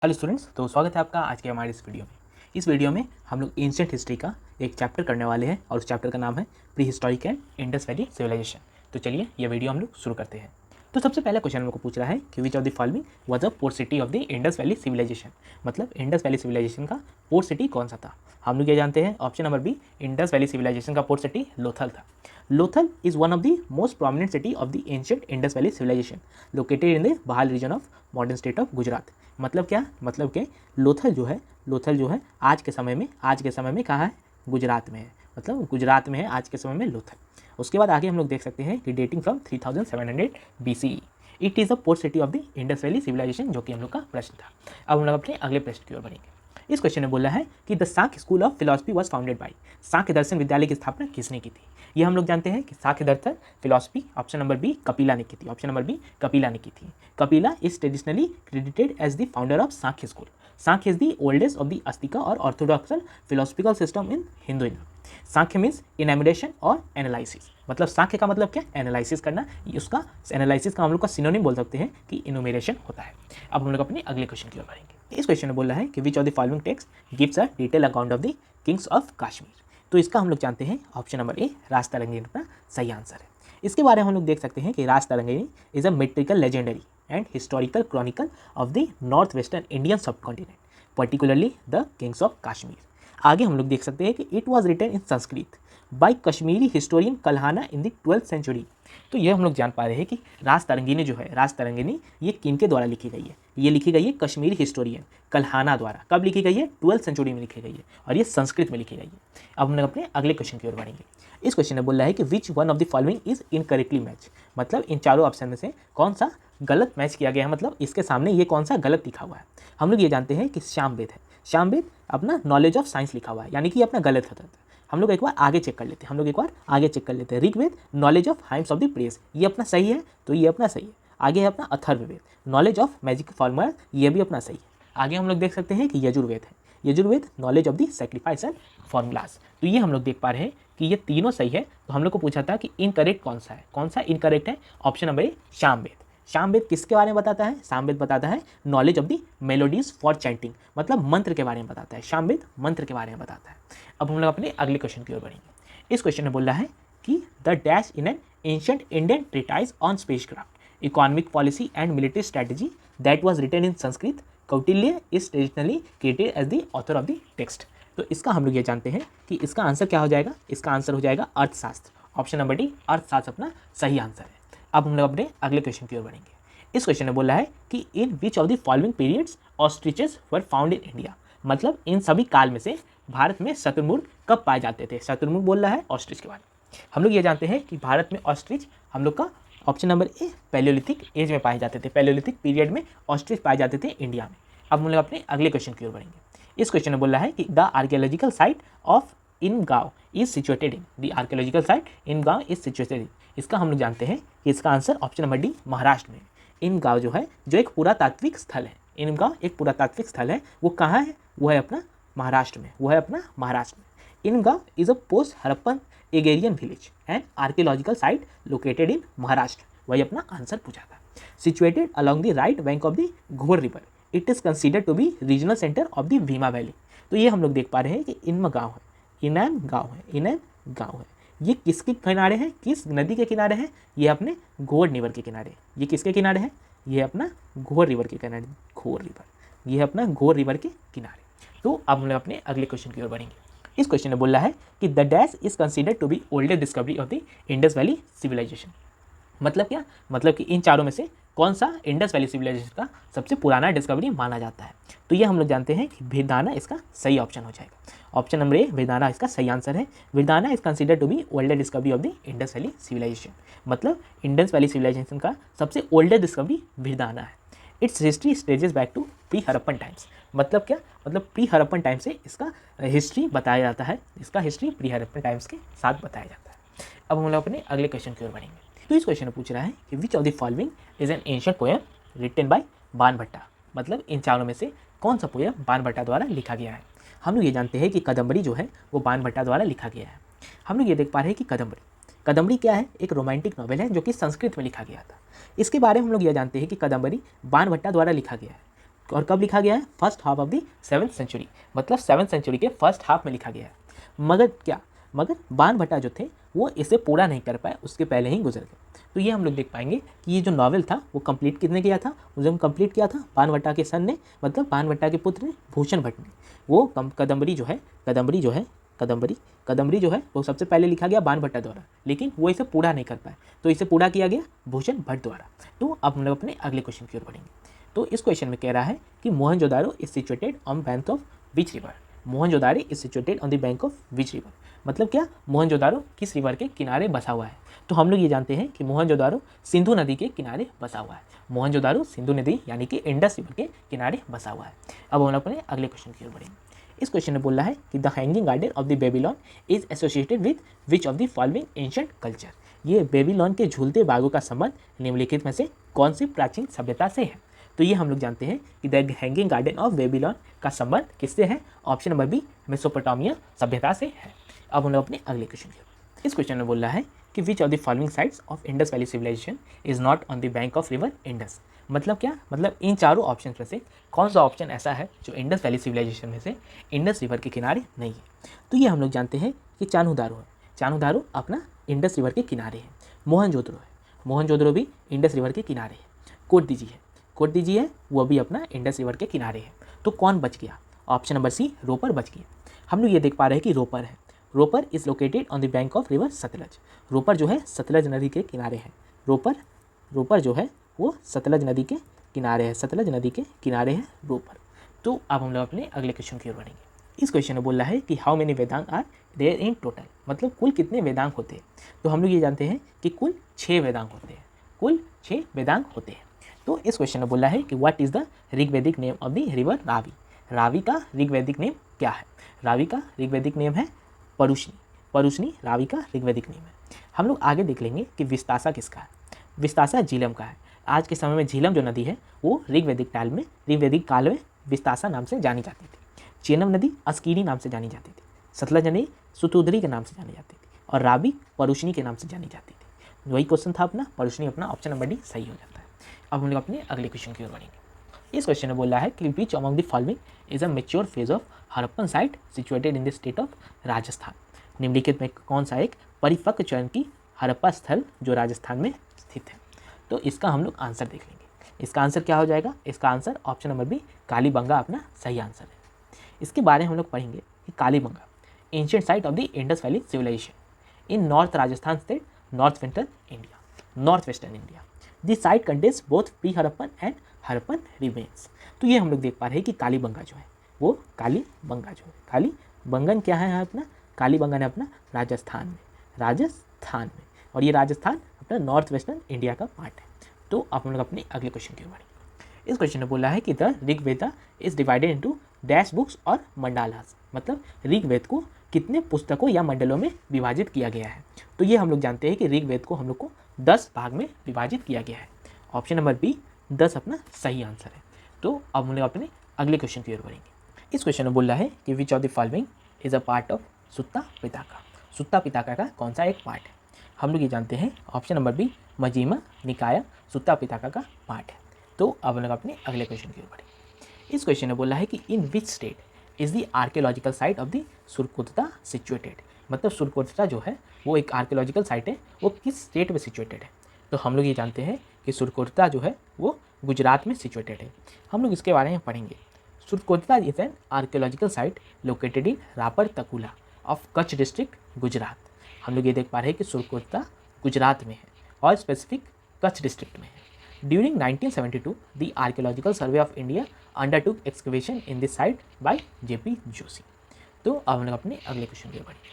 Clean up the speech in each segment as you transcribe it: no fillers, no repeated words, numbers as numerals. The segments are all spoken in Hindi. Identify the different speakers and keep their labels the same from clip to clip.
Speaker 1: हेलो स्टूडेंट्स, तो स्वागत है आपका आज के हमारे इस वीडियो में। इस वीडियो में हम लोग एंशिएंट हिस्ट्री का एक चैप्टर करने वाले हैं और उस चैप्टर का नाम है prehistoric and Indus valley civilization. तो चलिए ये वीडियो हम लोग शुरू करते हैं। तो सबसे पहला क्वेश्चन हम लोग को पूछ रहा है कि which of the following was a port city of the Indus valley civilisation. मतलब इंडस वैली सिविलाइजेशन का पोर्ट सिटी कौन सा था। हम लोग ये जानते हैं option number B, Indus valley civilisation का पोर्ट सिटी लोथल था। Lothal is one of the most prominent city of the ancient Indus Valley civilization, located in the Bahal region of modern state of Gujarat. मतलब क्या, मतलब कि लोथल जो है आज के समय में कहाँ है, गुजरात में है। मतलब गुजरात में है आज के समय में लोथल। उसके बाद आगे हम लोग देख सकते हैं कि dating from 3700 BCE it is a port city of the Indus valley civilization, जो कि हम लोग का प्रश्न था। अब हम लोग अपने अगले प्रश्न की ओर बढ़ेंगे। इस क्वेश्चन में बोला है कि the Samkhya school of philosophy was founded by, Samkhya दर्शन विद्यालय की स्थापना किसने की थी। ये हम लोग जानते हैं कि सांख्य दर्शन philosophy option number B Kapila ने की थी। ऑप्शन नंबर बी कपिला ने की थी। Kapila is traditionally credited as the founder of Samkhya school. Samkhya is the oldest of the astika और orthodox philosophical system in Hinduism. Samkhya means enumeration और एनालिसिस। मतलब सांख्य का मतलब क्या, एनालिसिस करना। उसका एनालिसिस का हम लोग का सिनोनिम बोल सकते हैं कि इनुमेरेशन होता है। अब हम लोग अपने अगले क्वेश्चन की ओर बढ़ेंगे। इस क्वेश्चन में बोल रहा है कि which of the following text gives a detail account of the kings of Kashmir. तो इसका हम लोग जानते हैं ऑप्शन नंबर ए राजतरंगिणी अपना सही आंसर है। इसके बारे में हम लोग देख सकते हैं कि Rajatarangini is a mythical legendary and historical chronicle of the north western Indian subcontinent, particularly the kings of Kashmir. आगे हम लोग देख सकते हैं कि it was written in Sanskrit by Kashmiri historian Kalhana in the 12th century. तो ये हम लोग जान पा रहे हैं कि राजतरंगिणी जो है, राजतरंगिणी ये किनके द्वारा लिखी गई है। ये लिखी गई है कश्मीरी हिस्टोरियन कल्हाना द्वारा। कब लिखी गई है, 12th सेंचुरी में लिखी गई है और ये संस्कृत में लिखी गई है। अब हम लोग अपने अगले क्वेश्चन की ओर बढ़ेंगे। इस क्वेश्चन में बोल रहा है कि which one of the following is incorrectly match. मतलब इन चारों ऑप्शन में से कौन सा गलत मैच किया गया है, मतलब इसके सामने ये कौन सा गलत लिखा हुआ है। हम लोग ये जानते हैं कि सामवेद है। सामवेद अपना नॉलेज ऑफ साइंस लिखा हुआ है, यानी कि अपना गलत होता है। हम लोग एक बार आगे चेक कर लेते हैं। Rigveda knowledge of hymns of the praise, ये अपना सही है, तो ये अपना सही है। आगे है अपना Atharvaveda knowledge of magic formula, ये भी अपना सही है। आगे हम लोग देख सकते हैं कि यजुर्वेद है। Yajurveda knowledge of the sacrifice and formulas. तो ये हम लोग देख पा रहे हैं कि ये तीनों सही है। तो हम लोग को पूछा था कि इनकरेक्ट कौन सा है, कौन सा इनकरेक्ट है। ऑप्शन नंबर ए सामवेद। सामवेद किसके बारे में बताता है, सामवेद बताता है knowledge of the melodies for chanting, मतलब मंत्र के बारे में बताता है। सामवेद मंत्र के बारे में बताता है। अब हम लोग अपने अगले क्वेश्चन की ओर बढ़ेंगे। इस क्वेश्चन में बोल रहा है कि the dash in an ancient Indian treatise on statecraft economic policy and military strategy that was written in Sanskrit, Kautilya is traditionally credited as the author of the text. तो इसका हम लोग ये जानते हैं कि इसका आंसर क्या हो जाएगा, इसका आंसर हो जाएगा अर्थशास्त्र। ऑप्शन नंबर डी अर्थशास्त्र अपना सही आंसर है। अब हम लोग अपने अगले क्वेश्चन की ओर बढ़ेंगे। इस क्वेश्चन में बोल रहा है कि in which of the following periods ostriches were found in India. मतलब इन सभी काल में से भारत में शतुरमुर्ग कब पाए जाते थे। शतुरमुर्ग बोल रहा है ऑस्ट्रिच के बारे में। हम लोग ये जानते हैं कि भारत में ऑस्ट्रिच हम लोग का option number A paleolithic age में पाए जाते थे। पैलियोलिथिक पीरियड में ऑस्ट्रिच पाए जाते थे इंडिया में। अब हम लोग अपने अगले क्वेश्चन की ओर बढ़ेंगे। इस क्वेश्चन में बोल रहा है कि the archaeological site of Inamgaon is situated in, the archaeological site Inamgaon is situated इन। इसका हम लोग जानते हैं कि इसका answer option number D Maharashtra में। इन गांव जो है, जो एक पुरातात्विक स्थल है, इन गांव एक पुरातात्विक स्थल है, वो कहाँ है, वो है अपना महाराष्ट्र में, वो है अपना महाराष्ट्र में। Inamgaon is a post Harappan agrarian village and archaeological site located in Maharashtra. वही अपना आंसर पूछा था। Situated along the right bank of the घोर river, it is considered to be regional centre of the Bhima valley. तो ये हम लोग देख पा रहे हैं कि इनम गाँव है, इनम गाँव है, इनम गाँव है। ये किसके किनारे है, किस नदी के किनारे है, ये अपने घोर रिवर के किनारे। ये किसके किनारे है, ये अपना घोर रिवर के किनारे, घोर रिवर, ये अपना घोर रिवर के किनारे। तो अब हम लोग अपने अगले क्वेश्चन की ओर बढ़ेंगे। इस क्वेश्चन में बोल रहा है कि the dash is considered to be oldest discovery of the Indus valley civilisation. मतलब क्या, मतलब कि इन चारों में से कौन सा इंडस वैली सिविलाइजेशन का सबसे पुराना डिस्कवरी माना जाता है। तो ये हम लोग जानते हैं कि भिरदाना इसका सही ऑप्शन हो जाएगा। ऑप्शन नंबर ए भिरदाना इसका सही आंसर है। Bhirrana is considered to be oldest discovery of the Indus valley civilisation. मतलब इंडस वैली सिविलाइजेशन का सबसे ओल्डेस्ट डिस्कवरी भिरदाना है। Its history stages back to pre Harappan times. मतलब क्या, मतलब प्री हड़प्पन टाइम से इसका हिस्ट्री बताया जाता है। इसका हिस्ट्री प्री हड़प्पन टाइम्स के साथ बताया जाता है। अब हम लोग अपने अगले क्वेश्चन की ओर बढ़ेंगे। तो इस क्वेश्चन में पूछ रहा है कि which of the following is an ancient poem written by Banabhatta. मतलब इन चारों में से कौन सा पोएम बाणभट्टा द्वारा लिखा गया है। हम लोग ये जानते हैं कि कदम्बरी जो है वो बाणभट्टा द्वारा लिखा गया है। हम लोग ये देख पा रहे हैं कि कदम्बरी क्या है, एक रोमांटिक नॉवेल है जो कि संस्कृत में लिखा गया था। इसके बारे में हम लोग ये जानते हैं कि कदम्बरी बाणभट्टा द्वारा लिखा गया है। और कब लिखा गया है? First half of the 7th century, मतलब 7th सेंचुरी के फर्स्ट हाफ में लिखा गया है। मगर बाणभट्टा जो थे वो इसे पूरा नहीं कर पाए, उसके पहले ही गुजर गए। तो ये हम लोग देख पाएंगे कि ये जो नॉवेल था वो कंप्लीट किसने किया था? जब कंप्लीट किया था बाणभट्टा के सन ने, मतलब बाणभट्टा के पुत्र ने, भूषण भट्ट ने। वो कदम्बरी जो है वो सबसे पहले लिखा गया बाणभट्टा द्वारा, लेकिन वो इसे पूरा नहीं कर पाए, तो इसे पूरा किया गया भूषण भट्ट द्वारा। तो अब हम लोग अपने अगले क्वेश्चन की ओर बढ़ेंगे। तो इस क्वेश्चन में कह रहा है कि Mohenjodaro is situated on bank of which river? Mohenjodaro is situated on the bank of which river, मतलब क्या? मोहनजोदारो किस रिवर के किनारे बसा हुआ है? तो हम लोग ये जानते हैं कि मोहनजोदारो सिंधु नदी के किनारे बसा हुआ है। मोहनजोदारो सिंधु नदी यानी कि इंडस रिवर के किनारे बसा हुआ है। अब हम लोग अपने अगले क्वेश्चन की ओर बढ़ेंगे। इस क्वेश्चन में बोल रहा है कि the hanging garden of the Babylon is associated with which of the following ancient culture? ये बेबीलोन के झूलते बागों का संबंध निम्नलिखित में से कौन सी प्राचीन सभ्यता से है? तो ये हम लोग जानते हैं कि the hanging garden of Babylon का संबंध किससे है? ऑप्शन नंबर बी, मेसोपोटामिया सभ्यता से है। अब हम लोग अपने अगले क्वेश्चन की ओर। इस क्वेश्चन में बोल रहा है कि which of the following sites of Indus valley civilisation is not on the bank of river Indus? मतलब क्या? मतलब इन चारों ऑप्शन में से कौन सा ऑप्शन ऐसा है जो इंडस वैली सिविलाइजेशन में से इंडस रिवर के किनारे नहीं है? तो ये हम लोग जानते हैं कि चान्होदारो है। चान्होदारो अपना इंडस रिवर के किनारे है। मोहनजोदड़ो है, मोहनजोदड़ो भी इंडस रिवर के किनारे है। कोटदीजी है, वो भी अपना इंडस रिवर के किनारे है। तो कौन बच गया? ऑप्शन नंबर सी, रोपर बच गया। हम लोग ये देख पा रहे हैं कि रोपर है। Ropar is located on the bank of river Sutlej. Ropar जो है सतलज नदी के किनारे है। रोपर जो है वो सतलज नदी के किनारे है। सतलज नदी के किनारे है रोपर। तो अब हम लोग अपने अगले क्वेश्चन की ओर बढ़ेंगे। इस क्वेश्चन में बोल रहा है कि how many Vedang are there in total? मतलब कुल कितने वेदांग होते हैं? तो हम लोग ये जानते हैं कि कुल 6 वेदांग होते हैं। कुल 6 वेदांग होते हैं। तो इस क्वेश्चन में बोला है कि what is the Rigvedic name of the river Ravi? Ravi का ऋग्वैदिक नेम क्या है? रावी का ऋग्वैदिक नेम है परुष्णी रावी का ऋग्वैदिक नेम है। हम लोग आगे देख लेंगे कि विस्तासा किसका है। विस्तासा झीलम का है। आज के समय में झीलम जो नदी है वो ऋग्वैदिक काल में विस्तासा नाम से जानी जाती थी। चेनम नदी अस्कीरी नाम से जानी जाती थी। सतलज नदी सुतुदरी के नाम से जानी जाती थी और रावी परुष्णी के नाम से जानी जाती थी। वही क्वेश्चन था अपना, परुष्णी अपना ऑप्शन नंबर डी सही हो जाता है। अब हम लोग अपने अगले क्वेश्चन की ओर बढ़ेंगे। इस क्वेश्चन में बोल रहा है कि which among the following is a mature phase of Harappan site situated in the state of Rajasthan? निम्नलिखित में कौन सा एक परिपक्व चरण की हड़प्पा स्थल जो राजस्थान में स्थित है? तो इसका हम लोग आंसर देख लेंगे। इसका आंसर क्या हो जाएगा? इसका answer option number B, Kalibanga अपना सही आंसर है। इसके बारे में हम लोग पढ़ेंगे कि Kalibanga ancient site of the Indus valley civilisation in north Rajasthan state, north western India. This site contains both pre Harappan and Harappan remains. तो ये हम लोग देख पा रहे हैं कि कालीबंगा जो है वो कालीबंगन क्या है अपना? कालीबंगन है अपना राजस्थान में और ये राजस्थान अपना नॉर्थ वेस्टर्न इंडिया का पार्ट है। तो आप लोग अपने अगले क्वेश्चन की ओर बढ़ेंगे। इस क्वेश्चन में बोला है कि the Rigveda is divided into dash books और मंडालास, मतलब ऋग्वेद को कितने पुस्तकों या मंडलों में विभाजित किया गया है? तो ये हम लोग जानते हैं कि ऋग्वेद को हम लोग को 10 भाग में विभाजित किया गया है। ऑप्शन नंबर बी 10 अपना सही आंसर है। तो अब हम लोग अपने अगले क्वेश्चन की ओर बढ़ेंगे। इस क्वेश्चन में बोल रहा है कि which of the following is a part of Sutta Pitaka? Sutta Pitaka का कौन सा एक पार्ट है? हम लोग ये जानते हैं ऑप्शन नंबर बी, मजीमा निकाया सुत्ता पिताका का पार्ट है। तो अब हम लोग अपने अगले क्वेश्चन की ओर बढ़ेंगे। इस क्वेश्चन में बोला है कि in which state is the archaeological site of the Surkotada situated? मतलब सुरकोत्ता जो है वो एक आर्कियोलॉजिकल साइट है, वो किस स्टेट में सिचुएटेड है? तो हम लोग ये जानते हैं कि सुरकोत्ता जो है वो गुजरात में सिचुएटेड है। हम लोग इसके बारे में पढ़ेंगे। Surkotada is an archaeological site located in Rapar तकुला ऑफ कच्छ डिस्ट्रिक्ट, गुजरात। हम लोग ये देख पा रहे हैं कि सुरकोत्ता गुजरात में है और स्पेसिफिक कच्छ डिस्ट्रिक्ट में है। During 1972 the archaeological survey of India undertook excavation in this site bye JP Joshi. तो अब हम लोग अपने अगले क्वेश्चन की ओर बढ़ेंगे।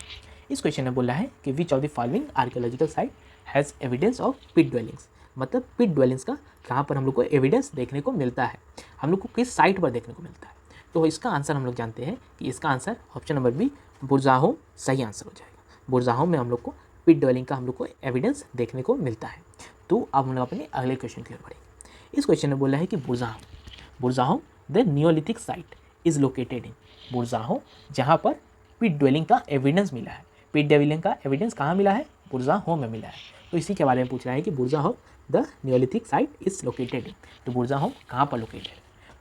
Speaker 1: इस क्वेश्चन में बोला है कि which of the following archaeological site has evidence of pit dwellings? मतलब पिट ड्वेलिंग्स का कहाँ पर हम लोग को एविडेंस देखने को मिलता है, हम लोग को किस साइट पर देखने को मिलता है? तो इसका आंसर हम लोग जानते हैं कि इसका आंसर ऑप्शन नंबर बी, बुरजाहोम सही आंसर हो जाएगा। बुरजाहोम में हम लोग को पिट ड्वेलिंग का हम लोग को एविडेंस देखने को मिलता है। तो अब हम लोग अपने अगले क्वेश्चन की ओर बढ़ेंगे। इस क्वेश्चन में बोला है कि Burzahom the neolithic site is located in. Burzahom जहाँ पर पिट ड्वेलिंग का एविडेंस मिला है, पिट ड्वेलिंग का एविडेंस कहाँ मिला है? बुरजाहोम में मिला है। तो इसी के बारे में पूछ रहा है कि Burzahom the neolithic site is located in. तो बुरजाहोम कहाँ पर लोकेटेड है?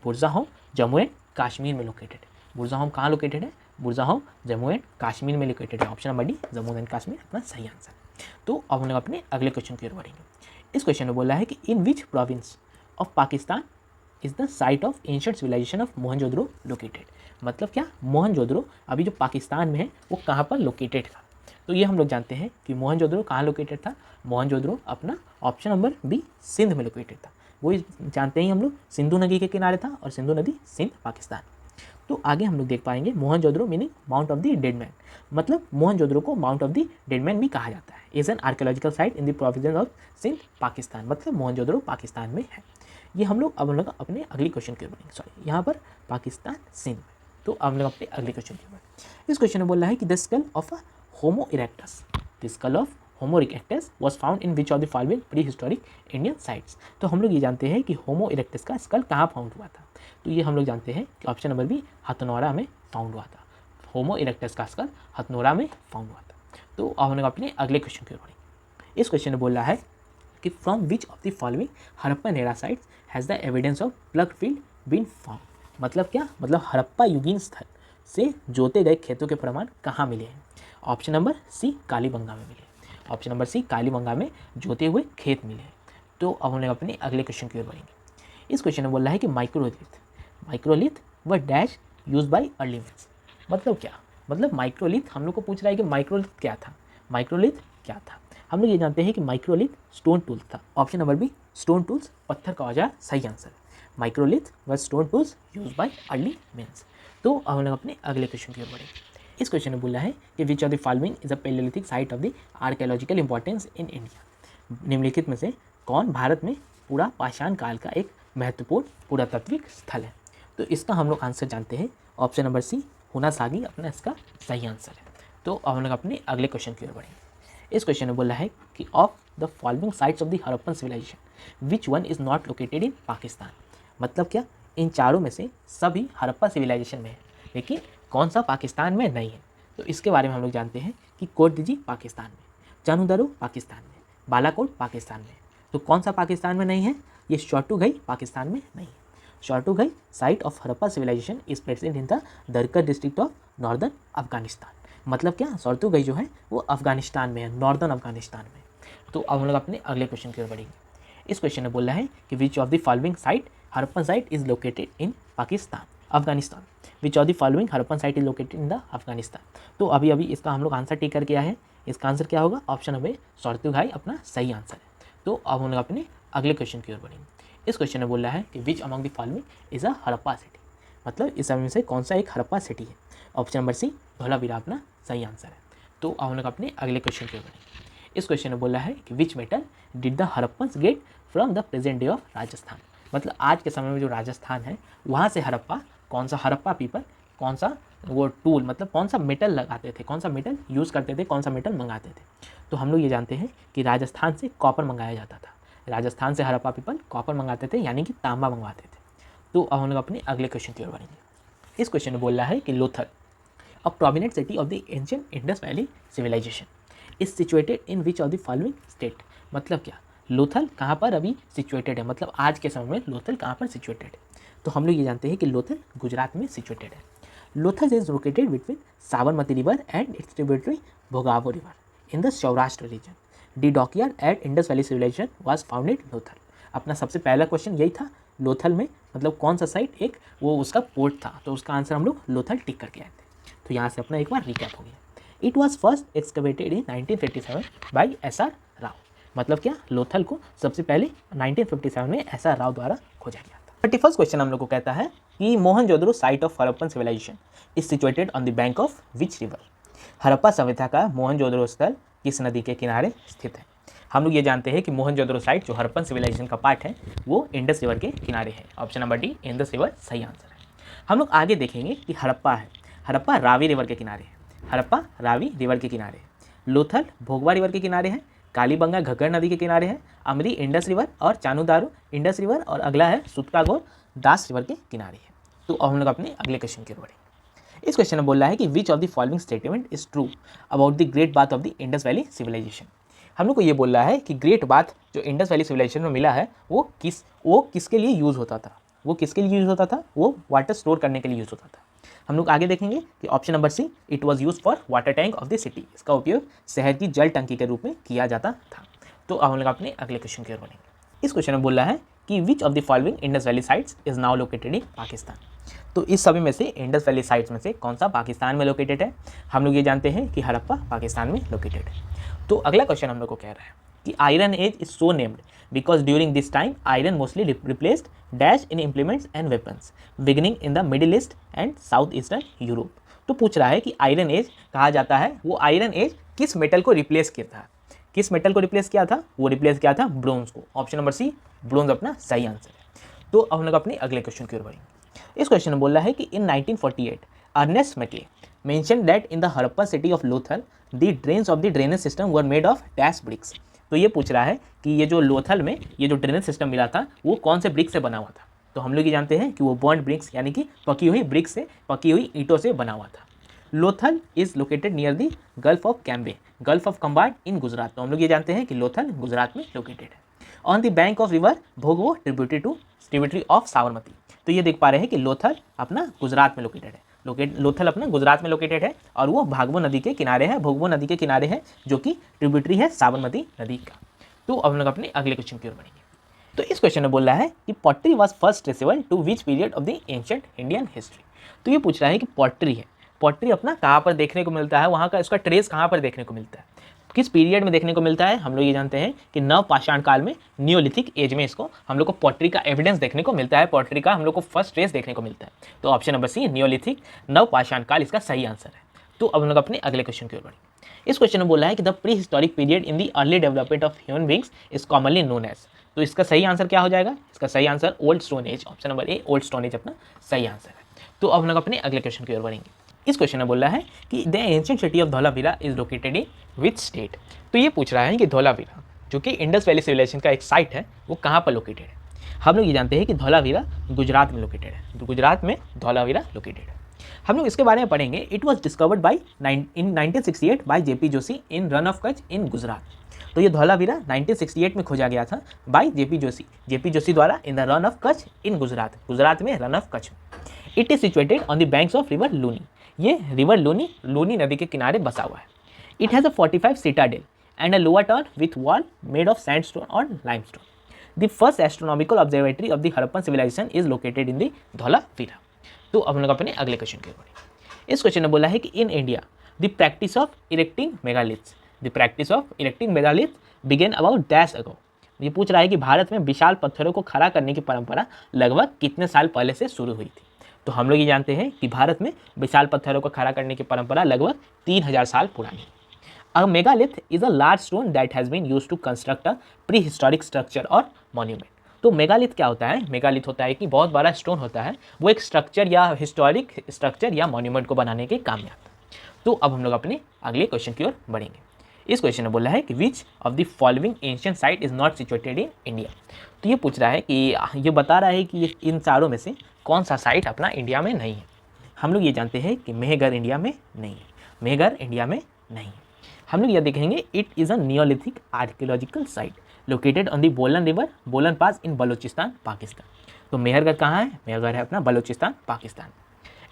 Speaker 1: बुरज़ाहोम जम्मू एंड कश्मीर में लोकेटेड है। बुरज़ाहोम कहाँ लोकेटेड है? बुरज़ाहोम जम्मू एंड कश्मीर में लोकेटेड है। Option number D Jammu and Kashmir अपना सही आंसर। तो अब हम लोग अपने अगले क्वेश्चन की ओर बढ़ेंगे। इस क्वेश्चन में बोला है कि in which province of Pakistan is the site of ancient civilisation of Mohenjodaro located. मतलब क्या, मोहनजोदड़ो अभी जो पाकिस्तान में है वो कहाँ पर लोकेटेड था? तो ये हम लोग जानते हैं कि मोहनजोदड़ो कहाँ लोकेटेड था। मोहनजोदड़ो अपना ऑप्शन नंबर बी सिंध में लोकेटेड था। वही जानते ही हम लोग, सिंधु नदी के किनारे था और सिंधु नदी सिंध पाकिस्तान। तो आगे हम लोग देख पाएंगे Mohenjodaro meaning mount of the dead man. मतलब मोहनजोदड़ो को mount of the dead man भी कहा जाता है। Is an archaeological site in the province of Sindh Pakistan. मतलब मोहनजोदड़ो पाकिस्तान में है। ये हम लोग अपने अगली क्वेश्चन की ओर बढ़ेंगे। सॉरी, यहाँ पर पाकिस्तान सिंध में। तो अब हम लोग अपने अगले क्वेश्चन की ओर बढ़ेंगे। इस क्वेश्चन में बोल रहा है कि the skull of a homo erectus, the skull of homo erectus was found in which of the following pre historic Indian sites. तो हम लोग ये जानते हैं कि होमो इरेक्टस का स्कल कहाँ फाउंड हुआ था। तो ये हम लोग जानते हैं कि ऑप्शन नंबर बी हथनोरा में फाउंड हुआ था। होमो इरेक्टस का स्कल हथनोरा में फाउंड हुआ था। तो अब हम लोग अपने अगले क्वेश्चन की ओर बढ़ेंगे। इस क्वेश्चन में बोल रहा है कि from which of the following Harappan era sites has the evidence of plough field been found. मतलब क्या, मतलब हड़प्पा युगीन स्थल से जोते गए खेतों के प्रमाण कहाँ मिले हैं? ऑप्शन नंबर सी कालीबंगा में मिले। ऑप्शन नंबर सी कालीबंगा में जोते हुए खेत मिले हैं। तो अब हम लोग अपने अगले क्वेश्चन की ओर बढ़ेंगे। इस क्वेश्चन में बोल रहा है कि microlith were dash use by early mans. मतलब क्या, मतलब माइक्रोलिथ हम लोग को पूछ रहा है कि माइक्रोलिथ क्या था। माइक्रोलिथ क्या था? हम लोग ये जानते हैं कि माइक्रोलिथ स्टोन टूल्स था। Option number B stone tools, पत्थर का औजार सही आंसर है। Microlith were stone tools use by early mans. तो अब हम लोग अपने अगले क्वेश्चन की ओर बढ़ेंगे। इस क्वेश्चन में बोला है कि which of the following is a palaeolithic site of the archaeological importance in India. निम्नलिखित में से कौन भारत में पूरा पाषाण काल का एक महत्वपूर्ण पुरातात्विक स्थल है? तो इसका हम लोग आंसर जानते हैं। ऑप्शन नंबर सी हुनासागी अपना इसका सही आंसर है। तो अब हम लोग अपने अगले क्वेश्चन की ओर बढ़ेंगे। इस क्वेश्चन में बोला है कि of the following sites of the Harappan civilisation which one is not located in Pakistan. मतलब क्या, इन चारों में से सभी हड़प्पा सिविलाइजेशन में है, लेकिन कौन सा पाकिस्तान में नहीं है? तो इसके बारे में हम लोग जानते हैं कि कोटदीजी पाकिस्तान में, चानुदारो पाकिस्तान में, बालाकोट पाकिस्तान में। तो कौन सा पाकिस्तान में नहीं है? ये शोर्टुगाई पाकिस्तान में नहीं है। Shortugai site of Harappa civilisation is present in the Darqad district of northern Afghanistan. मतलब क्या, शोर्टुगाई जो है वो अफगानिस्तान में है, नॉर्दर्न अफगानिस्तान में। तो अब हम लोग अपने अगले क्वेश्चन की ओर बढ़ेंगे। इस क्वेश्चन में बोल रहा है कि which of the following site Harappan site is located in Pakistan, Afghanistan. Which of the following Harappan site is located in the Afghanistan. तो अभी इसका हम लोग आंसर टिक करके आए हैं। इसका आंसर क्या होगा? ऑप्शन नंबर शोर्तुगाई अपना सही आंसर है। तो अब हम लोग अपने अगले क्वेश्चन की ओर बढ़ेंगे। इस क्वेश्चन में बोल रहा है कि which among the following is a Harappa city. मतलब इस समय से कौन सा एक हड़प्पा सिटी है? ऑप्शन नंबर सी धौलावीरा अपना सही आंसर है। तो अब हम लोग अपने अगले क्वेश्चन की ओर बढ़ेंगे। इस क्वेश्चन में बोला है कि which metal did the Harappans get from the present day of Rajasthan. मतलब आज के समय में जो राजस्थान है वहाँ से हड़प्पा, कौन सा हड़प्पा पीपल कौन सा वो टूल, मतलब कौन सा मेटल लगाते थे, कौन सा मेटल यूज़ करते थे, कौन सा मेटल मंगाते थे। तो हम लोग ये जानते हैं कि राजस्थान से कॉपर मंगाया जाता था। राजस्थान से हड़प्पा पीपल कॉपर मंगाते थे, यानी कि तांबा मंगवाते थे। तो अब हम लोग अपने अगले क्वेश्चन की ओर बढ़ेंगे। इस क्वेश्चन में बोल रहा है कि Lothal, a prominent city of the ancient Indus valley civilisation, is situated in which of the following state. मतलब क्या, लोथल कहाँ पर अभी सिचुएटेड है, मतलब आज के समय में लोथल कहाँ पर सिचुएटेड है? तो हम लोग ये जानते हैं कि लोथल गुजरात में सिचुएटेड है। Lothal is located between Sabarmati river and its tributary Bhogavo river in the Saurashtra region. The dockyard at Indus valley civilisation was founded Lothal. अपना सबसे पहला क्वेश्चन यही था, लोथल में मतलब कौन सा साइट एक वो उसका पोर्ट था। तो उसका आंसर हम लोग लोथल टिक करके आए थे। तो यहाँ से अपना एक बार रिकैप हो गया। It was first excavated in 1957 by SR Rao. मतलब क्या, लोथल को सबसे पहले 1957 में SR राव द्वारा खोजा गया था। 31st क्वेश्चन हम लोग को कहता है कि Mohenjodaro site of Harappan civilisation is situated on the bank of which river. Harappa सभ्यता का मोहनजोदड़ो स्थल किस नदी के किनारे स्थित है? हम लोग ये जानते हैं कि मोहनजोदड़ो साइट जो हड़प्पन सिविलाइजेशन का पार्ट है वो इंडस रिवर के किनारे है। Option number D Indus river सही आंसर है। हम लोग आगे देखेंगे कि हड़प्पा है, हड़प्पा रावी रिवर के किनारे है। हड़प्पा रावी रिवर के किनारे है। लोथल भोगवा रिवर के किनारे है। कालीबंगा घग्गर नदी के किनारे है। अमरी इंडस रिवर और चानुदारो इंडस रिवर और अगला है सुतकागोर दास रिवर के किनारे है। तो अब हम लोग अपने अगले क्वेश्चन की ओर बढ़ेंगे। इस क्वेश्चन में बोल रहा है कि which of the following statement is true about the great bath of the Indus valley civilisation. हम लोग को ये बोल रहा है कि ग्रेट बाथ जो इंडस वैली सिविलाइजेशन में मिला है वो किसके लिए यूज़ होता था। वो किसके लिए यूज़ होता था, वो वाटर स्टोर करने के लिए यूज़ होता था। हम लोग आगे देखेंगे कि option number C, it was use for water tank of the city, इसका उपयोग शहर की जल टंकी के रूप में किया जाता था। तो अब हम लोग अपने अगले क्वेश्चन की ओर बढ़ेंगे। इस क्वेश्चन में बोल रहा है कि which of the following Indus valley sites is now located in Pakistan. तो इस सभी में से इंडस वैली साइट्स में से कौन सा पाकिस्तान में लोकेटेड है। हम लोग ये जानते हैं कि हड़प्पा पाकिस्तान में लोकेटेड है। तो अगला क्वेश्चन हम लोग को कह रहा है कि iron age is so named because during this time iron mostly replaced dash in implements and weapons beginning in the Middle East and south eastern Europe. तो पूछ रहा है कि आयरन एज कहा जाता है, वो आयरन एज किस मेटल को रिप्लेस किया था, किस मेटल को रिप्लेस किया था, वो रिप्लेस किया था ब्रोंज को। ऑप्शन नंबर सी, ब्रोंज अपना सही आंसर है। तो अब हम लोग अपने अगले क्वेश्चन की ओर बढ़ेंगे। इस क्वेश्चन में बोल रहा है कि in 1948 Ernest Mackay mention that in the Harappa city of Lothal the drains of the drainage system were made of dash bricks. तो ये पूछ रहा है कि ये जो लोथल में ये जो ड्रेनेज सिस्टम मिला था वो कौन से ब्रिक से बना हुआ था। तो हम लोग ये जानते हैं कि वो बर्न्ड ब्रिक्स यानी कि पकी हुई ब्रिक्स से, पकी हुई ईंटों से बना हुआ था। Lothal is located near the gulf of Cambay, gulf of Khambhat in Gujarat. तो हम लोग ये जानते हैं कि लोथल गुजरात में लोकेटेड है। On the bank of river Bhogavo tributary of Sabarmati. तो ये देख पा रहे हैं कि लोथल अपना गुजरात में लोकेटेड है, लोथल अपना गुजरात में लोकेटेड है और वो भागवो नदी के किनारे है, भोगवो नदी के किनारे है, जो कि ट्रिब्यूटरी है साबरमती नदी का। तो अब हम लोग अपने अगले क्वेश्चन की ओर बढ़ेंगे। तो इस क्वेश्चन में बोल रहा है कि pottery was first traceable to which period of the ancient Indian history. तो ये पूछ रहा है कि पॉटरी है, पॉटरी अपना कहाँ पर देखने को मिलता है, वहाँ का इसका ट्रेस कहाँ पर देखने को मिलता है, किस पीरियड में देखने को मिलता है। हम लोग ये जानते हैं कि नवपाषाण काल में, नियोलिथिक एज में इसको हम लोग को पॉटरी का एविडेंस देखने को मिलता है, पॉटरी का हम लोग को फर्स्ट ट्रेस देखने को मिलता है। तो ऑप्शन नंबर सी, नियोलिथिक नवपाषाण काल इसका सही आंसर है। तो अब हम लोग अपने अगले क्वेश्चन की ओर बढ़ेंगे। इस क्वेश्चन में बोला है कि the pre historic period in the early development of human beings is commonly known as. तो इसका सही आंसर क्या हो जाएगा, इसका सही answer old stone age. Option number A, old stone age अपना सही आंसर है। तो अब हम लोग अपने अगले क्वेश्चन की ओर बढ़ेंगे। इस क्वेश्चन में बोल रहा है कि the ancient city of Dholavira is located in which state. तो ये पूछ रहा है कि धौलावीरा जो कि इंडस वैली सिविलाइजेशन का एक साइट है वो कहाँ पर लोकेटेड है। हम लोग ये जानते हैं कि धौलावीरा गुजरात में लोकेटेड है, तो गुजरात में धौलावीरा लोकेटेड है। हम लोग इसके बारे में पढ़ेंगे। It was discovered by in 1968 by JP Joshi in Rann of Kutch in Gujarat. तो ये धौलावीरा 1968 में खोजा गया था बाई जेपी जोशी द्वारा in the Rann of Kutch in Gujarat, Gujarat में Rann of Kutch. It is situated on the banks of river Luni. ये रिवर लूनी नदी के किनारे बसा हुआ है। It has a 45 citadel and a lower tower with wall made of sandstone और limestone. The first astronomical observatory of the Harappan civilisation is located in the Dholavira. तो अब हम लोग अपने अगले क्वेश्चन की ओर बढ़ेंगे। इस क्वेश्चन में बोला है कि in India the practice of erecting megaliths, the practice of erecting megalith began about dash ago. ये पूछ रहा है कि भारत में विशाल पत्थरों को खड़ा करने की परंपरा लगभग कितने साल पहले से शुरू हुई थी। तो हम लोग ये जानते हैं कि भारत में विशाल पत्थरों को खड़ा करने की परंपरा लगभग 3000 साल पुरानी है। A megalith is a large stone that has been used to construct a prehistoric structure और मॉन्यूमेंट। तो मेगालिथ क्या होता है, मेगालिथ होता है कि बहुत बड़ा स्टोन होता है, वो एक स्ट्रक्चर या हिस्टोरिक स्ट्रक्चर या मॉन्यूमेंट को बनाने के काम में आता है। तो अब हम लोग अपने अगले क्वेश्चन की ओर बढ़ेंगे। इस क्वेश्चन में बोला है कि which of the following ancient site is not situated in India. तो ये पूछ रहा है कि ये बता रहा है कि इन चारों में से कौन सा साइट अपना इंडिया में नहीं है। हम लोग ये जानते हैं कि मेहगढ़ इंडिया में नहीं है, मेहगढ़ इंडिया में नहीं है। हम लोग यह देखेंगे it is a Neolithic archaeological site located on the बोलन रिवर, बोलन पास इन बलोचिस्तान पाकिस्तान। तो मेहरगढ़ कहाँ है, मेहरगढ़ है अपना Balochistan Pakistan.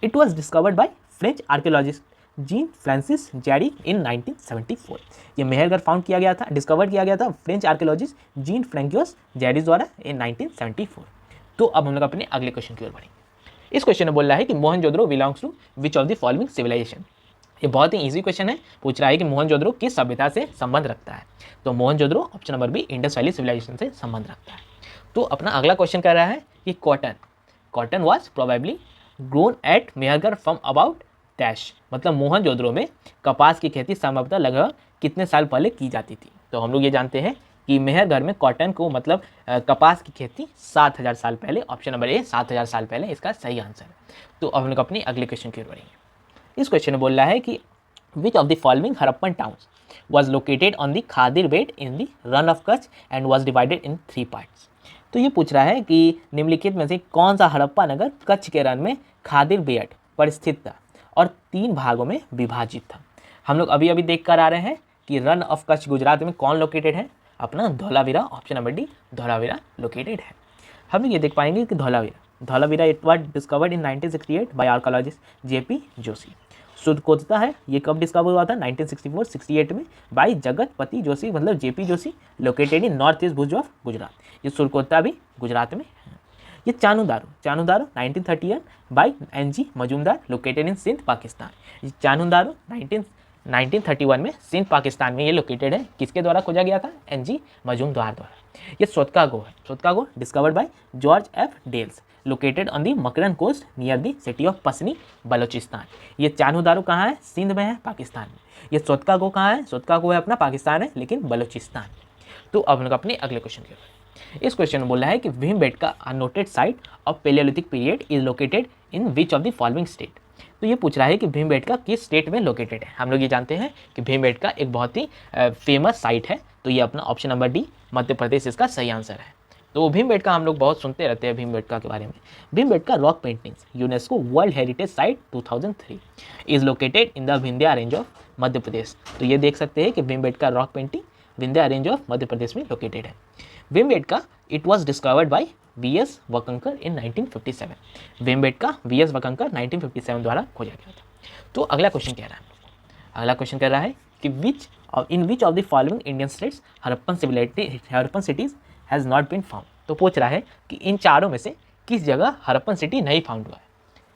Speaker 1: It was discovered by French archaeologist Jean Francois Jarrige in 1974। ये मेहरगढ़ फाउंड किया गया था, डिस्कवर किया गया था फ्रेंच आर्कियोलॉजिस्ट जीन फ्रैंकियोस जैरिस द्वारा इन 1974। तो अब हम लोग अपने अगले क्वेश्चन की ओर बढ़ेंगे। इस क्वेश्चन में बोल रहा है कि Mohenjodaro belongs to which of the following civilisation. ये बहुत ही इजी क्वेश्चन है, पूछ रहा है कि मोहनजोदड़ो किस सभ्यता से संबंध रखता है। तो Mohenjodaro option number B, Indus valley civilisation से संबंध रखता है। तो अपना अगला क्वेश्चन कर रहा है कि cotton was probably grown at Mehrgarh from about dash, मतलब मोहनजोदड़ो में कपास की खेती संभवतः लगभग कितने साल पहले की जाती थी। तो हम लोग ये जानते हैं कि मेहरगढ़ में कॉटन को मतलब कपास की खेती 7000 साल पहले। ऑप्शन नंबर ए 7000 साल पहले इसका सही आंसर है। तो अब हम लोग अपनी अगले क्वेश्चन की ओर बढ़ेंगे। इस क्वेश्चन में बोल रहा है कि which of the following Harappan towns was located on the Khadir Bet in the Rann of Kutch and was divided in 3 parts. तो ये पूछ रहा है कि निम्नलिखित में से कौन सा हड़प्पा नगर कच्छ के रन में खादिर बेट पर स्थित था और 3 भागों में विभाजित था। हम लोग अभी देख कर आ रहे हैं कि रन ऑफ कच्छ गुजरात में कौन लोकेटेड है, अपना Dholavira. Option number D Dholavira located है। हम लोग ये देख पाएंगे कि Dholavira it was discovered in 1968 by archaeologist JP Joshi. शुद्धकोटता है ये कब डिस्कवर हुआ था 1964-68 में बाय जगतपति जोशी मतलब JP Joshi, located in north east Bhuj of Gujarat. ये शुद्धकोटता भी गुजरात में है। ये Chanhudaro 1931 by N G Majumdar, located in Sindh Pakistan. ये चानू दारू 1931 में सिंध पाकिस्तान में ये लोकेटेड है। किसके द्वारा खोजा गया था? एनजी मजूमदार द्वारा। ये सोतकागो है, Sutkagen discovered by George F Dales, located on the Makran coast near the city of Pasni, Balochistan. ये चानू दारू कहाँ है? सिंध में है, पाकिस्तान में। ये सोतकागो कहाँ है? सोतकागो है अपना पाकिस्तान है, लेकिन बलोचिस्तान। तो अब हम लोग अपने अगले क्वेश्चन के ऊपर। इस क्वेश्चन में बोला है कि Bhimbetka a noted site of palaeolithic period is located in which of the following state. तो ये पूछ रहा है कि भीमबेटका किस स्टेट में लोकेटेड है। हम लोग ये जानते हैं कि भीमबेटका एक बहुत ही फेमस साइट है, तो ये अपना option number D Madhya Pradesh इसका सही आंसर है। तो भीमबेटका हम लोग बहुत सुनते रहते हैं भीमबेटका के बारे में। Bhimbetka rock paintings UNESCO world heritage site 2003 is located in the Vindhya range of Madhya Pradesh. तो ये देख सकते हैं कि Bhimbetka rock painting Vindhya range of Madhya Pradesh में लोकेटेड है। Bhimbetka it was discovered by V S. Wakankar in 1957। Bhimbetka V S. Wakankar 1957 द्वारा खोजा गया था। तो अगला क्वेश्चन कह रहा है, अगला क्वेश्चन कह रहा है कि in which of the following Indian states Harappan cities has not been found. तो पूछ रहा है कि इन चारों में से किस जगह हड़प्पन सिटी नहीं फाउंड हुआ है।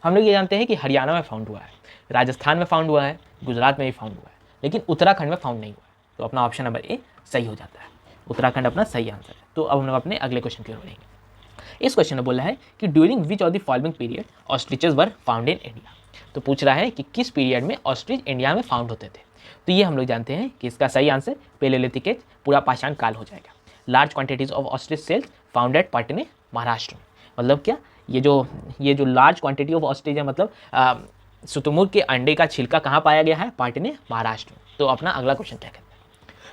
Speaker 1: हम लोग ये जानते हैं कि हरियाणा में फाउंड हुआ है, राजस्थान में फाउंड हुआ है, गुजरात में भी फाउंड हुआ है, लेकिन उत्तराखंड में फाउंड नहीं हुआ है। तो अपना ऑप्शन नंबर ए सही हो जाता है, उत्तराखंड अपना सही आंसर है। तो अब हम लोग अपने अगले क्वेश्चन की ओर बढ़ेंगे। इस क्वेश्चन में बोला है कि during which of the following period ostriches were found in India. तो पूछ रहा है कि किस पीरियड में ऑस्ट्रिच इंडिया में फाउंड होते थे। तो ये हम लोग जानते हैं कि इसका सही आंसर पेलियोलिथिक एज, पूरा पाषाण काल हो जाएगा। Large quantities of ostrich shells found at Patne, Maharashtra में। मतलब क्या, ये जो लार्ज क्वांटिटी ऑफ ऑस्ट्रिच है, मतलब शुतुरमुर्ग के अंडे का छिलका कहाँ पाया गया है? पाटने, महाराष्ट्र में। तो अपना अगला क्वेश्चन क्या कहता है?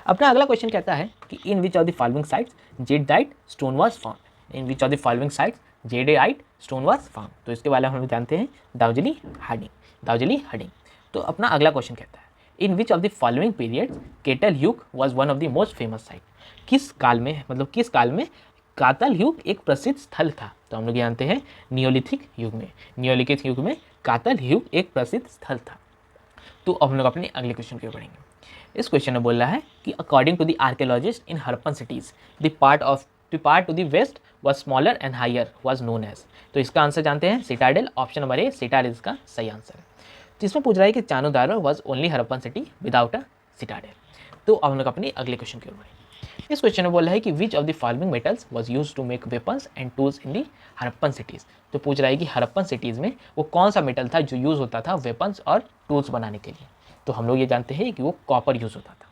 Speaker 1: अपना अगला क्वेश्चन कहता है कि in which of the following sites jadeite stone was found. In which of the following sites jadeite stone was found. तो इसके बारे में हम जानते हैं दाउजली हडिंग। तो अपना अगला क्वेश्चन कहता है in which of the following period Catal Huyuk was one of the most famous site. किस काल में कातल युग एक प्रसिद्ध स्थल था। तो हम लोग जानते हैं नियोलिथिक युग में कातल युग एक प्रसिद्ध स्थल था। तो अब हम लोग अपने अगले क्वेश्चन की ओर बढ़ेंगे। इस क्वेश्चन में बोल रहा है कि according to the archaeologist in Harappan cities the part to the west was smaller and higher was known as. तो इसका आंसर जानते हैं citadel, option number A citadel इसका सही आंसर है। तो इसमें पूछ रहा है कि Chanhu Daro was only Harappan city without a citadel. तो अब हम लोग अपने अगले क्वेश्चन की ओर बढ़ेंगे। इस क्वेश्चन में बोला है कि which of the following metals was used to make weapons and tools in the Harappan cities. तो पूछ रहा है कि हड़प्पन सिटीज़ में वो कौन सा मेटल था जो यूज़ होता था वेपन्स और टूल्स बनाने के लिए। तो हम लोग ये जानते हैं कि वो कॉपर यूज़ होता था।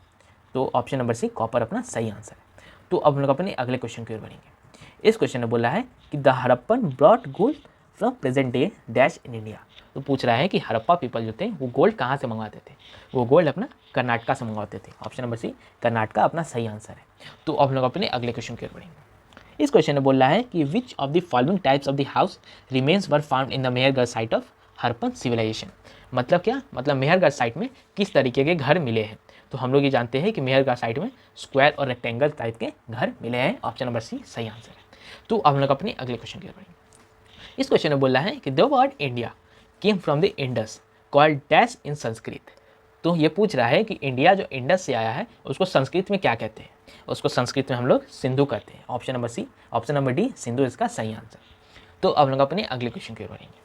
Speaker 1: तो ऑप्शन नंबर सी कॉपर अपना सही आंसर है। तो अब हम लोग अपने अगले क्वेश्चन की ओर बढ़ेंगे। इस क्वेश्चन में बोला है कि the Harappan brought gold from present day dash in India. तो पूछ रहा है कि हड़प्पा पीपल जो थे वो गोल्ड कहाँ से मंगवाते थे। वो गोल्ड अपना कर्नाटका से मंगवाते थे। ऑप्शन नंबर सी कर्नाटका अपना सही आंसर है। तो अब हम लोग अपने अगले क्वेश्चन की ओर बढ़ेंगे। इस क्वेश्चन में बोल रहा है कि which of the following types of the house remains were found in the Mehrgarh site of Harappan civilisation. मतलब क्या, मतलब मेहरगढ़ साइट में किस तरीके के घर मिले हैं। तो हम लोग ये जानते हैं कि मेहरगढ़ साइट में स्क्वायर और रेक्टेंगल टाइप के घर मिले हैं। ऑप्शन नंबर सी सही आंसर है। तो अब हम लोग अपने अगले क्वेश्चन की ओर बढ़ेंगे। इस क्वेश्चन में बोल रहा है कि the word India came from the Indus called dash in Sanskrit. तो ये पूछ रहा है कि इंडिया जो इंडस से आया है उसको संस्कृत में क्या कहते हैं। उसको संस्कृत में हम लोग सिंधु कहते हैं। ऑप्शन नंबर डी सिंधु इसका सही आंसर। तो अब लोग अपने अगले क्वेश्चन की ओर बढ़ेंगे।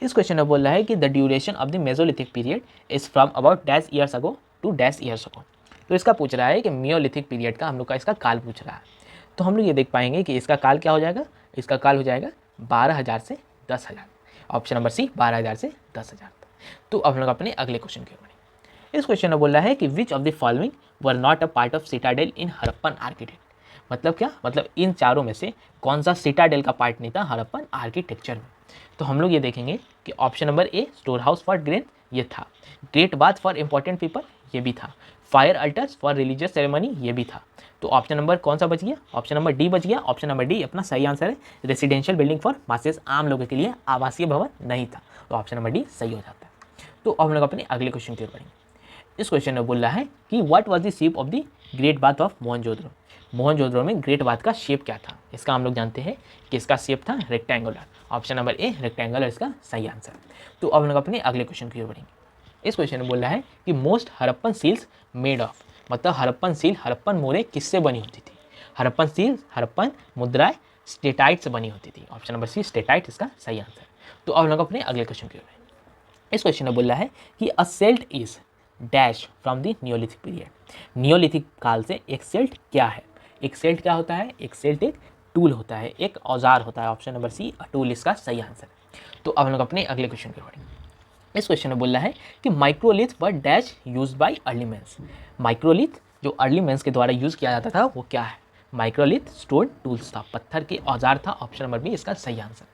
Speaker 1: इस क्वेश्चन में बोल रहा है कि the duration of the mesolithic period is from about dash years ago to dash years ago. तो इसका पूछ रहा है कि मियोलिथिक पीरियड का हम लोग का इसका काल पूछ रहा है। तो हम लोग ये देख पाएंगे कि इसका काल क्या हो जाएगा। इसका काल हो जाएगा 12,000 से 10,000। ऑप्शन नंबर सी 12,000 से 10,000। तो अब हम लोग अपने अगले क्वेश्चन की ओर बढ़ेंगे। इस क्वेश्चन में बोल रहा है कि which of the following were not a part of Citadel in Harappan architect. मतलब क्या, मतलब इन चारों में से कौन सा सिटाडेल का पार्ट नहीं था हड़प्पन आर्किटेक्चर में। तो हम लोग ये देखेंगे कि option number A store house for grain ये था, great bath for important people ये भी था, fire altars for religious ceremony ये भी था। तो ऑप्शन नंबर कौन सा बच गया, ऑप्शन नंबर डी बच गया। ऑप्शन नंबर डी अपना सही आंसर है। रेसिडेंशियल बिल्डिंग फॉर मासेस, आम लोगों के लिए आवासीय भवन नहीं था। तो ऑप्शन नंबर डी सही हो जाता है। तो अब हम लोग अपने अगले क्वेश्चन की ओर बढ़ेंगे। इस क्वेश्चन में बोल रहा है कि what was the shape of the great bath of Mohenjodaro. Mohenjodaro में ग्रेट बाथ का शेप क्या था? इसका हम लोग जानते हैं कि इसका शेप था रेक्टेंगुलर। ऑप्शन नंबर ए रेक्टेंगुलर इसका सही आंसर। तो अब हम लोग अपने अगले क्वेश्चन की ओर बढ़ेंगे। इस क्वेश्चन में बोल रहा है कि most Harappan seals made of, मतलब हड़प्पन सील, हड़प्पन मोहरें किससे बनी होती थी? हड़प्पन सील, हड़प्पन मुद्राएं स्टेटाइट से बनी होती थी। ऑप्शन नंबर सी स्टेटाइट इसका सही आंसर। तो अब हम लोग अपने अगले क्वेश्चन की ओर बढ़ेंगे। इस क्वेश्चन में बोल रहा है कि a celt is dash from the Neolithic period. Neolithic काल से एक सेल्ट क्या है? एक सेल्ट क्या होता है? एक सेल्ट एक टूल होता है, एक औजार होता है। ऑप्शन नंबर सी टूल इसका सही आंसर है। तो अब हम लोग अपने अगले क्वेश्चन की ओर बढ़ेंगे। इस क्वेश्चन में बोल रहा है कि microlith were dash use by early mens. Microlith जो अर्ली मेंस के द्वारा यूज किया जाता था वो क्या है? माइक्रोलिथ स्टोन टूल्स था, पत्थर के औजार था। ऑप्शन नंबर बी इसका सही आंसर।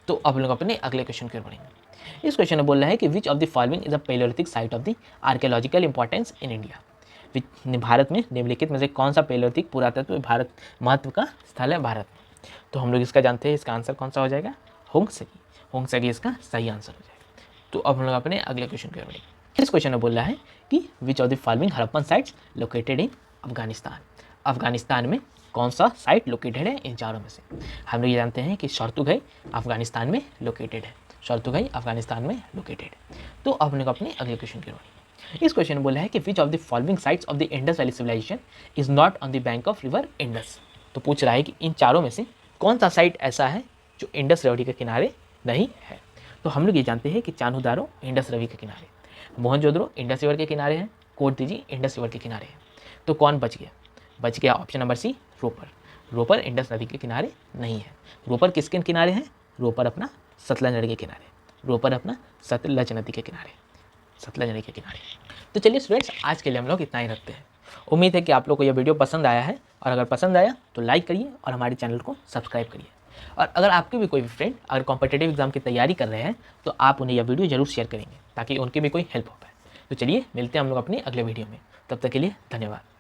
Speaker 1: तो अब लोग अपने अगले क्वेश्चन की ओर बढ़ेंगे। इस क्वेश्चन में बोल रहा है कि which of the following is a Palaeolithic site of the archaeological importance in India. Bharat में निम्नलिखित में से कौन सा पेलोलिथिक पुरातत्व भारत महत्व का स्थल है भारत में? तो हम लोग इसका जानते हैं, इसका आंसर कौन सा हो जाएगा? होंगसगी। होंगसगी इसका सही आंसर हो जाएगा। तो अब हम लोग अपने अगले क्वेश्चन की ओर बढ़ेंगे। इस क्वेश्चन में बोल रहा है कि which of the following Harappan sites located in Afghanistan. Afghanistan में कौन सा साइट लोकेटेड है इन चारों में से? हम लोग ये जानते हैं कि शर्तुघई अफगानिस्तान में लोकेटेड है। शर्तुघई अफगानिस्तान में लोकेटेड है। तो अब हम लोग अपने अगले क्वेश्चन की ओर बढ़ेंगे। इस क्वेश्चन में बोला है कि which of the following sites of the Indus valley civilisation is not on the bank of river Indus. तो पूछ रहा है कि इन चारों में से कौन सा साइट ऐसा है जो इंडस रिवर के किनारे नहीं है? तो हम लोग ये जानते हैं कि चान्होदारो इंडस रिवर के किनारे, मोहनजोदड़ो इंडस रिवर के किनारे हैं, कोटदीजी इंडस रिवर के किनारे हैं। तो कौन बच गया? बच गया option number C Ropar. Ropar Indus नदी के किनारे नहीं है। रोपर किसके किनारे हैं? रोपर अपना सतलज नदी के किनारे। रोपर अपना सतलज नदी के किनारे, सतलज नदी के किनारे। तो चलिए स्टूडेंट्स, आज के लिए हम लोग इतना ही रखते हैं। उम्मीद है कि आप लोग को यह वीडियो पसंद आया है, और अगर पसंद आया तो लाइक करिए और हमारे चैनल को सब्सक्राइब करिए। और अगर आपके भी कोई फ्रेंड अगर कॉम्पिटिटिव एग्जाम की तैयारी कर रहे हैं तो आप उन्हें यह वीडियो जरूर शेयर करेंगे ताकि उनकी भी कोई हेल्प हो पाए। तो चलिए मिलते हैं हम लोग अपनी अगले वीडियो में। तब तक के लिए धन्यवाद।